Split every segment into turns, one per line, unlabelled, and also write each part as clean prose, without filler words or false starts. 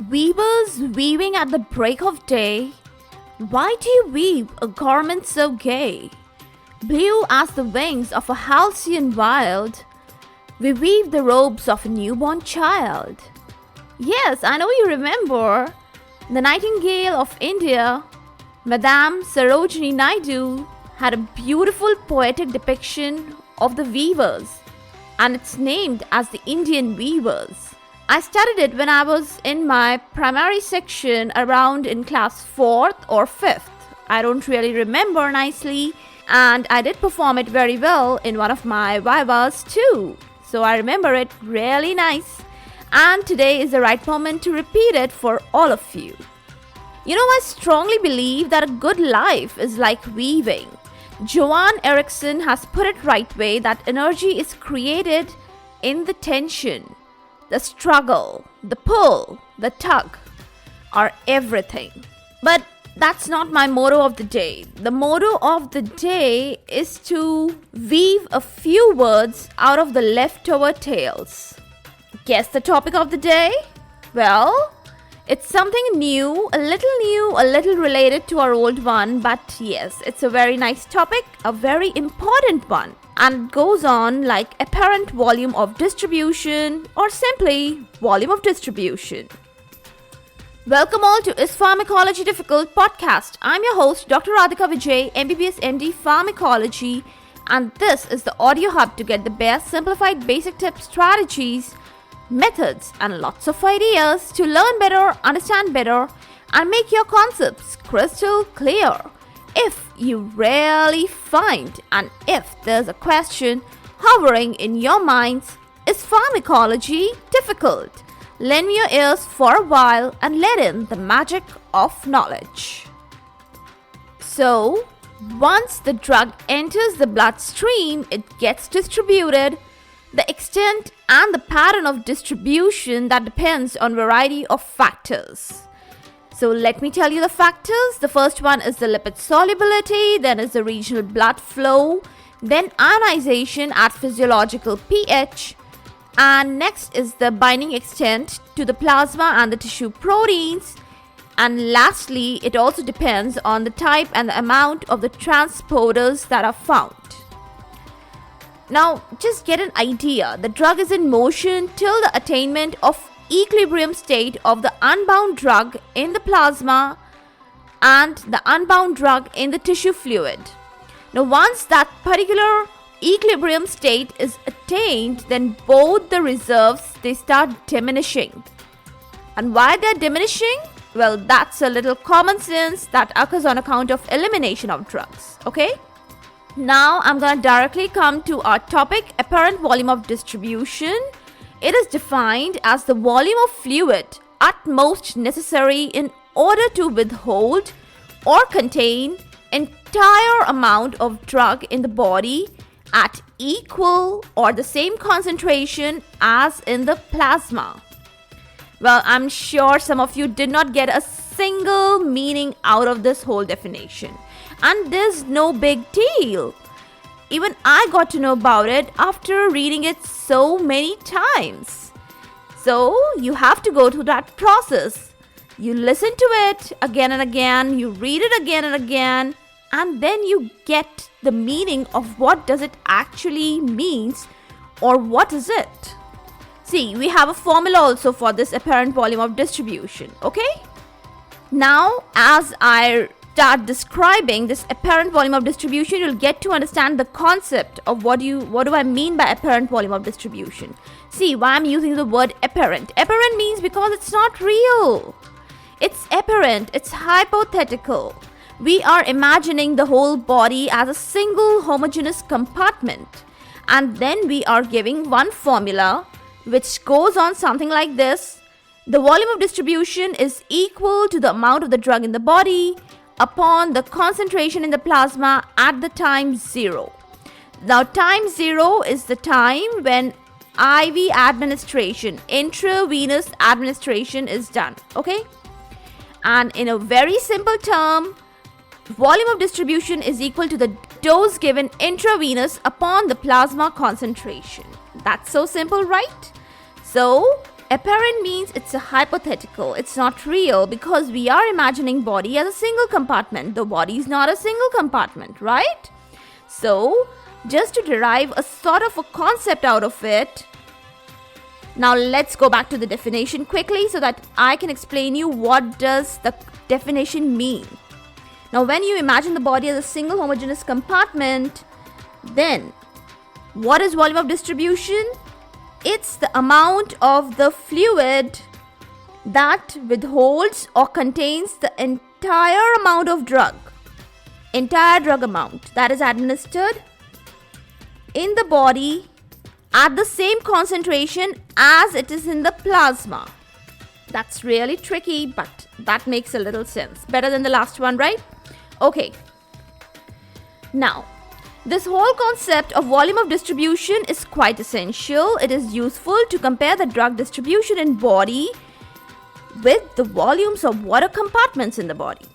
Weavers weaving at the break of day, why do you weave a garment so gay? Blue as the wings of a halcyon wild, we weave the robes of a newborn child. Yes, I know you remember. The Nightingale of India, Madame Sarojini Naidu, had a beautiful poetic depiction of the weavers, and it's named as the Indian weavers. I studied it when I was in my primary section around in class 4th or 5th. I don't really remember nicely, and I did perform it very well in one of my vivas too. So I remember it really nice, and today is the right moment to repeat it for all of you. You know, I strongly believe that a good life is like weaving. Johan Erickson has put it right way that energy is created in the tension. The struggle, the pull, the tug are everything. But that's not my motto of the day. The motto of the day is to weave a few words out of the leftover tales. Guess the topic of the day? Well, it's something new, a little related to our old one, but yes, it's a very nice topic, a very important one. And it goes on like apparent volume of distribution or simply volume of distribution. Welcome all to Is Pharmacology Difficult podcast. I'm your host, Dr. Radhika Vijay, MBBS MD Pharmacology, and this is the audio hub to get the best simplified basic tips, strategies, methods, and lots of ideas to learn better, understand better, and make your concepts crystal clear. If you really find, and if there's a question hovering in your minds, is pharmacology difficult? Lend your ears for a while and let in the magic of knowledge. So, once the drug enters the bloodstream, it gets distributed. The extent and the pattern of distribution that depends on variety of factors. So let me tell you the factors. The first one is the lipid solubility, then is the regional blood flow, then ionization at physiological pH, and next is the binding extent to the plasma and the tissue proteins, and lastly it also depends on the type and the amount of the transporters that are found. Now just get an idea. The drug is in motion till the attainment of equilibrium state of the unbound drug in the plasma and the unbound drug in the tissue fluid. Now once that particular equilibrium state is attained, then both the reserves, they start diminishing. And why they're diminishing? Well, that's a little common sense that occurs on account of elimination of drugs. Okay? Now I'm going to directly come to our topic, apparent volume of distribution. It is defined as the volume of fluid utmost necessary in order to withhold or contain entire amount of drug in the body at equal or the same concentration as in the plasma. Well, I'm sure some of you did not get a single meaning out of this whole definition. And there's no big deal. Even I got to know about it after reading it so many times. So you have to go through that process. You listen to it again and again, you read it again and again, and then you get the meaning of what does it actually means or what is it. See, we have a formula also for this apparent volume of distribution, okay? Now, as I start describing this apparent volume of distribution, you'll get to understand the concept of what do I mean by apparent volume of distribution. See, why I'm using the word apparent. Apparent means because it's not real. It's apparent, it's hypothetical. We are imagining the whole body as a single homogeneous compartment, and then we are giving one formula which goes on something like this. The volume of distribution is equal to the amount of the drug in the body upon the concentration in the plasma at the time 0. Now time 0 is the time when IV administration, intravenous administration is done, okay? And in a very simple term, volume of distribution is equal to the dose given intravenous upon the plasma concentration. That's so simple, right? So Apparent means it's a hypothetical, it's not real, because we are imagining body as a single compartment. The body is not a single compartment, right? So, just to derive a sort of a concept out of it, now let's go back to the definition quickly so that I can explain you what does the definition mean. Now, when you imagine the body as a single homogeneous compartment, then what is volume of distribution? It's the amount of the fluid that withholds or contains the entire amount of drug. Entire drug amount that is administered in the body at the same concentration as it is in the plasma. That's really tricky, but that makes a little sense. Better than the last one, right? Okay. Now, this whole concept of volume of distribution is quite essential. It is useful to compare the drug distribution in body with the volumes of water compartments in the body.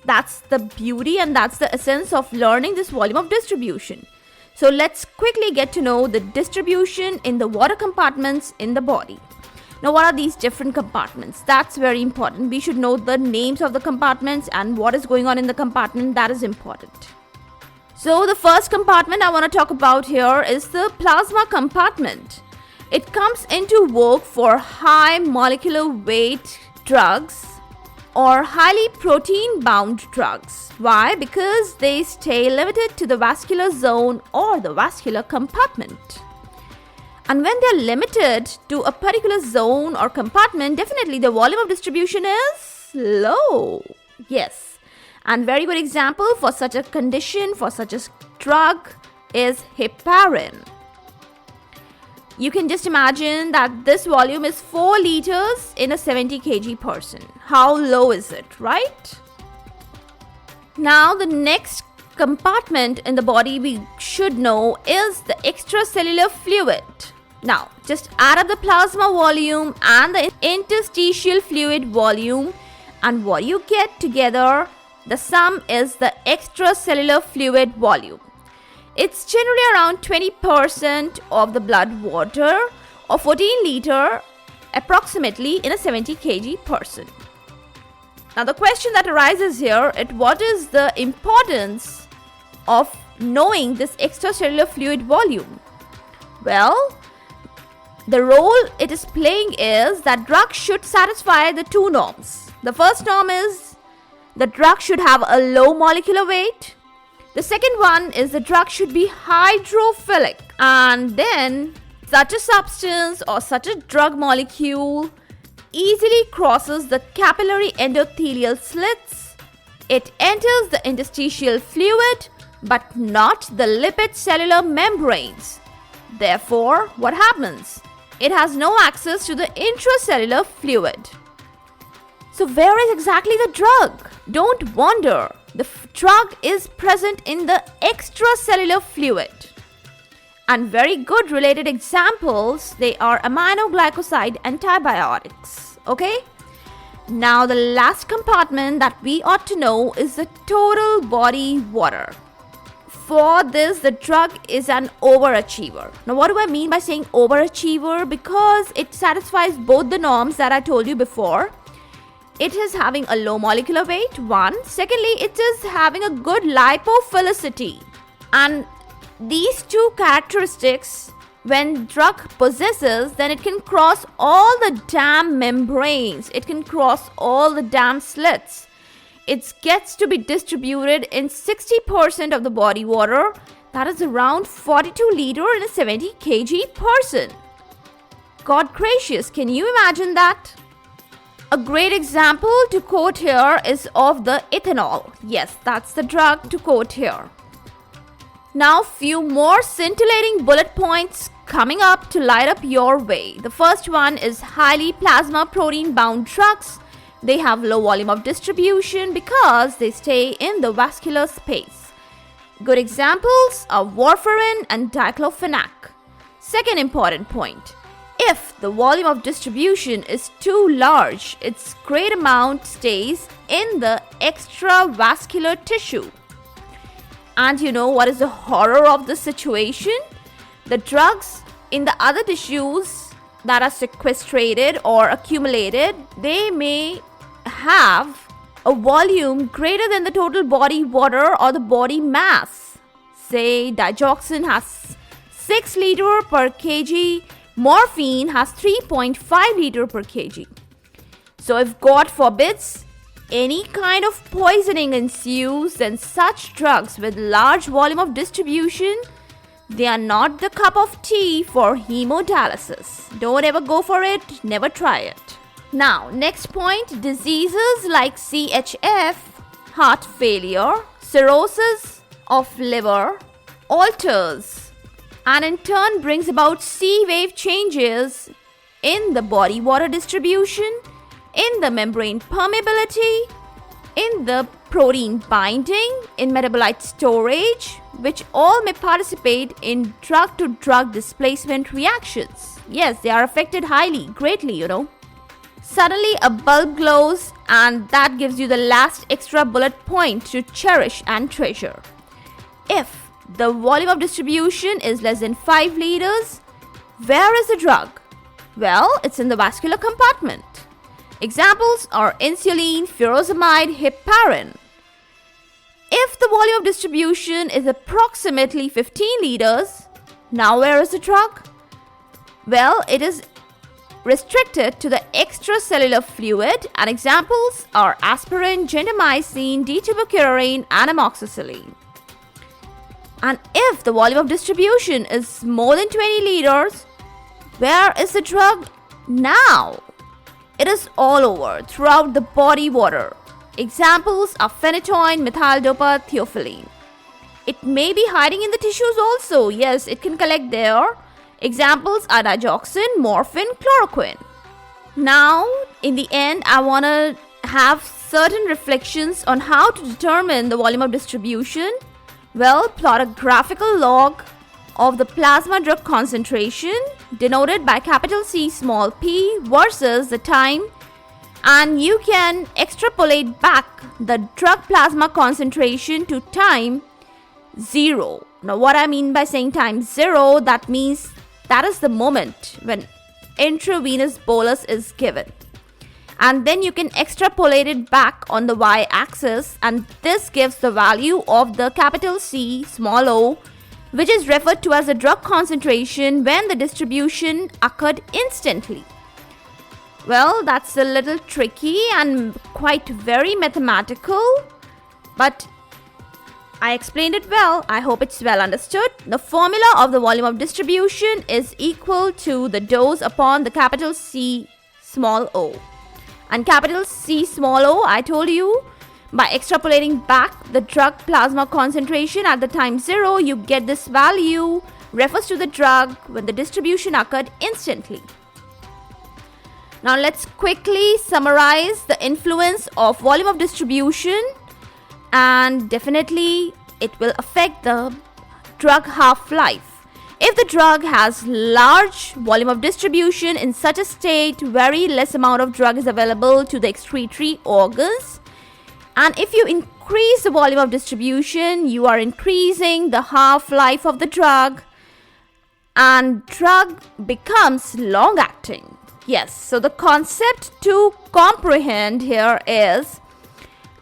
That's the beauty and that's the essence of learning this volume of distribution. So let's quickly get to know the distribution in the water compartments in the body. Now, what are these different compartments? That's very important. We should know the names of the compartments and what is going on in the compartment. That is important. So the first compartment I want to talk about here is the plasma compartment. It comes into vogue for high molecular weight drugs or highly protein bound drugs. Why? Because they stay limited to the vascular zone or the vascular compartment. And when they're limited to a particular zone or compartment, definitely the volume of distribution is low. Yes. And very good example for such a condition, for such a drug is heparin. You can just imagine that this volume is 4 liters in a 70 kg person. How low is it, right? Now the next compartment in the body we should know is the extracellular fluid. Now, just add up the plasma volume and the interstitial fluid volume, and what you get together, the sum is the extracellular fluid volume. It's generally around 20% of the blood water or 14 liter approximately in a 70 kg person. Now the question that arises here is what is the importance of knowing this extracellular fluid volume? Well, the role it is playing is that drug should satisfy the two norms. The first norm is the drug should have a low molecular weight. The second one is the drug should be hydrophilic. And then such a substance or such a drug molecule easily crosses the capillary endothelial slits. It enters the interstitial fluid but not the lipid cellular membranes. Therefore, what happens? It has no access to the intracellular fluid. So where is exactly the drug? Don't wonder. The drug is present in the extracellular fluid. And very good related examples, they are aminoglycoside antibiotics. Okay? Now the last compartment that we ought to know is the total body water. For this, the drug is an overachiever. Now what do I mean by saying overachiever? Because it satisfies both the norms that I told you before. It is having a low molecular weight, one. Secondly, it is having a good lipophilicity. And these two characteristics, when drug possesses, then it can cross all the damn membranes. It can cross all the damn slits. It gets to be distributed in 60% of the body water. That is around 42 liters in a 70 kg person. God gracious, can you imagine that? A great example to quote here is of the ethanol. Yes, that's the drug to quote here. Now, few more scintillating bullet points coming up to light up your way. The first one is highly plasma protein bound drugs. They have low volume of distribution because they stay in the vascular space. Good examples are warfarin and diclofenac. Second important point. If the volume of distribution is too large, its great amount stays in the extravascular tissue. And you know what is the horror of the situation? The drugs in the other tissues, that are sequestrated or accumulated, they may have a volume greater than the total body water or the body mass. Say digoxin has 6 liter per kg, morphine has 3.5 liter per kg. So if God forbids any kind of poisoning ensues, then such drugs with large volume of distribution, they are not the cup of tea for hemodialysis. Don't ever go for it, never try it. Now, next point, diseases like CHF, heart failure, cirrhosis of liver, alters and in turn brings about C-wave changes in the body water distribution, in the membrane permeability, in the protein binding, in metabolite storage, which all may participate in drug-to-drug displacement reactions. Yes, they are affected greatly. Suddenly a bulb glows and that gives you the last extra bullet point to cherish and treasure. If the volume of distribution is less than 5 liters, where is the drug? Well, it's in the vascular compartment. Examples are insulin, furosemide, heparin. If the volume of distribution is approximately 15 liters, now where is the drug? Well, it is restricted to the extracellular fluid, and examples are aspirin, gentamicin, D-tubercularine, and amoxicillin. And if the volume of distribution is more than 20 liters, where is the drug now? It is all over, throughout the body water. Examples are phenytoin, methyl-dopa, theophylline. It may be hiding in the tissues also. Yes, it can collect there. Examples are digoxin, morphine, chloroquine. Now, in the end, I want to have certain reflections on how to determine the volume of distribution. Well, plot a graphical log of the plasma drug concentration denoted by capital C small p versus the time, and you can extrapolate back the drug plasma concentration to time 0. Now what I mean by saying time 0, that means that is the moment when intravenous bolus is given. And then you can extrapolate it back on the y-axis, and this gives the value of the capital C small o, which is referred to as the drug concentration when the distribution occurred instantly. Well, that's a little tricky and quite very mathematical, but I explained it well. I hope it's well understood. The formula of the volume of distribution is equal to the dose upon the capital C small o. And capital C small o, I told you, by extrapolating back the drug plasma concentration at the time 0, you get this value refers to the drug when the distribution occurred instantly. Now let's quickly summarize the influence of volume of distribution, and definitely it will affect the drug half-life. If the drug has large volume of distribution, in such a state, very less amount of drug is available to the excretory organs. And if you increase the volume of distribution, you are increasing the half-life of the drug, and drug becomes long-acting. Yes, so the concept to comprehend here is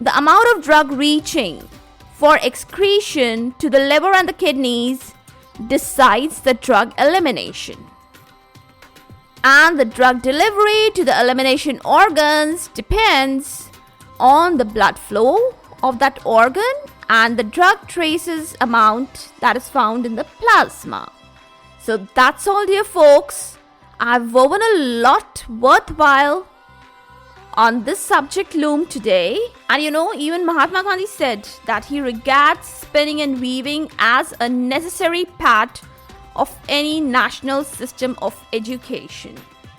the amount of drug reaching for excretion to the liver and the kidneys decides the drug elimination. And the drug delivery to the elimination organs depends on the blood flow of that organ and the drug traces amount that is found in the plasma. So that's all, dear folks. I've woven a lot worthwhile on this subject loom today. And even Mahatma Gandhi said that he regards spinning and weaving as a necessary part of any national system of education.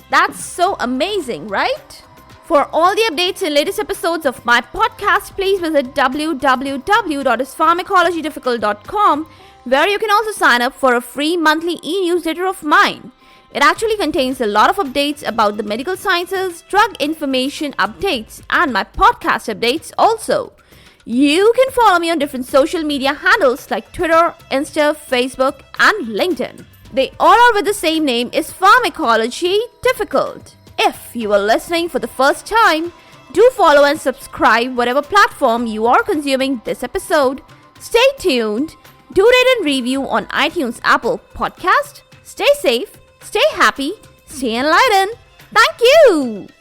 That's so amazing, right? For all the updates and latest episodes of my podcast, please visit www.ispharmacologydifficult.com, where you can also sign up for a free monthly e-newsletter of mine. It actually contains a lot of updates about the medical sciences, drug information updates, and my podcast updates also. You can follow me on different social media handles like Twitter, Insta, Facebook, and LinkedIn. They all are with the same name is Pharmacology difficult. If you are listening for the first time, do follow and subscribe whatever platform you are consuming this episode. Stay tuned. Do rate and review on iTunes, Apple Podcast. Stay safe, stay happy, stay enlightened. Thank you.